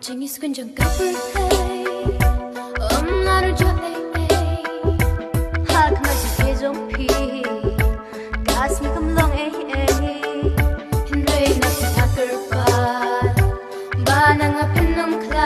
쟁이 숙은 좀 까불해 엄마를 좋아해 하그마치 개종피 가슴이 금렁해 흔들이 납치 다 끌바 반항 앞에 넌 클라